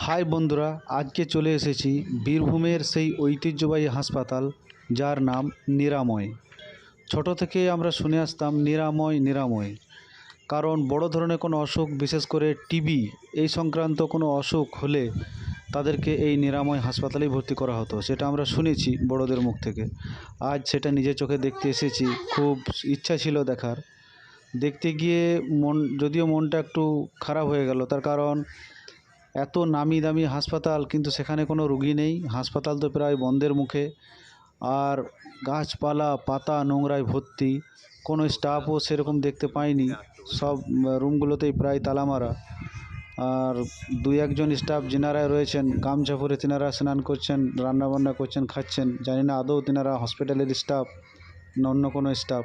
High বন্ধুরা, আজকে চলে এসেছি বীরভূমের সেই ঐতিহ্যবাহী হাসপাতাল যার নাম নিরাময়। ছোট থেকে আমরা শুনে আসতাম নিরাময় নিরাময়, কারণ বড় ধরনের কোনো অসুখ, বিশেষ করে টিবি এই সংক্রান্ত কোনো অসুখ হলে তাদেরকে এই নিরাময় হাসপাতালেই ভর্তি করা হতো। সেটা আমরা শুনেছি বড়দের মুখ থেকে। আজ সেটা নিজের চোখে দেখতে এসেছি। খুব ইচ্ছা ছিল দেখার। দেখতে গিয়ে যদিও মনটা একটু খারাপ হয়ে গেল, তার কারণ এত নামি দামি হাসপাতাল কিন্তু সেখানে কোনো রুগী নেই। হাসপাতাল তো প্রায় বন্ধের মুখে, আর গাছপালা পাতা নোংরায় ভর্তি। কোনো স্টাফও সেরকম দেখতে পাইনি। সব রুমগুলোতেই প্রায় তালা মারা। আর দুই একজন স্টাফ যেনারা রয়েছেন গামছা পরে, তেনারা স্নান করছেন, রান্নাবান্না করছেন, খাচ্ছেন। জানি না আদৌ তেনারা হসপিটালের স্টাফ না অন্য কোনো স্টাফ।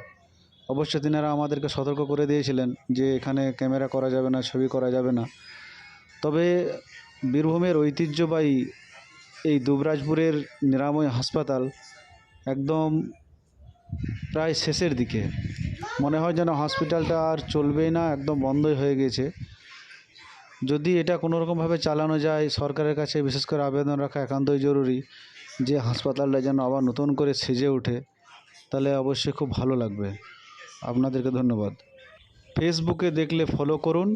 অবশ্য তেনারা আমাদেরকে সতর্ক করে দিয়েছিলেন যে এখানে ক্যামেরা করা যাবে না, ছবি করা যাবে না। তবে বীরভূমের ঐতিহ্যবাহী এই দুবরাজপুরের নিরাময় হাসপাতাল একদম প্রায় শেষের দিকে। মনে হয় যেন হসপিটালটা আর চলবেই না, একদম বন্ধই হয়ে গেছে। যদি এটা কোনোরকমভাবে চালানো যায়, সরকারের কাছে বিশেষ করে আবেদন রাখা একান্তই জরুরি যে হাসপাতালটা যেন আবার নতুন করে সেজে ওঠে, তাহলে অবশ্যই খুব ভালো লাগবে। আপনাদেরকে ধন্যবাদ। ফেসবুকে দেখলে ফলো করুন,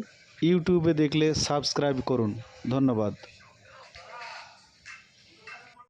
ইউটিউবে দেখলে সাবস্ক্রাইব করুন। ধন্যবাদ।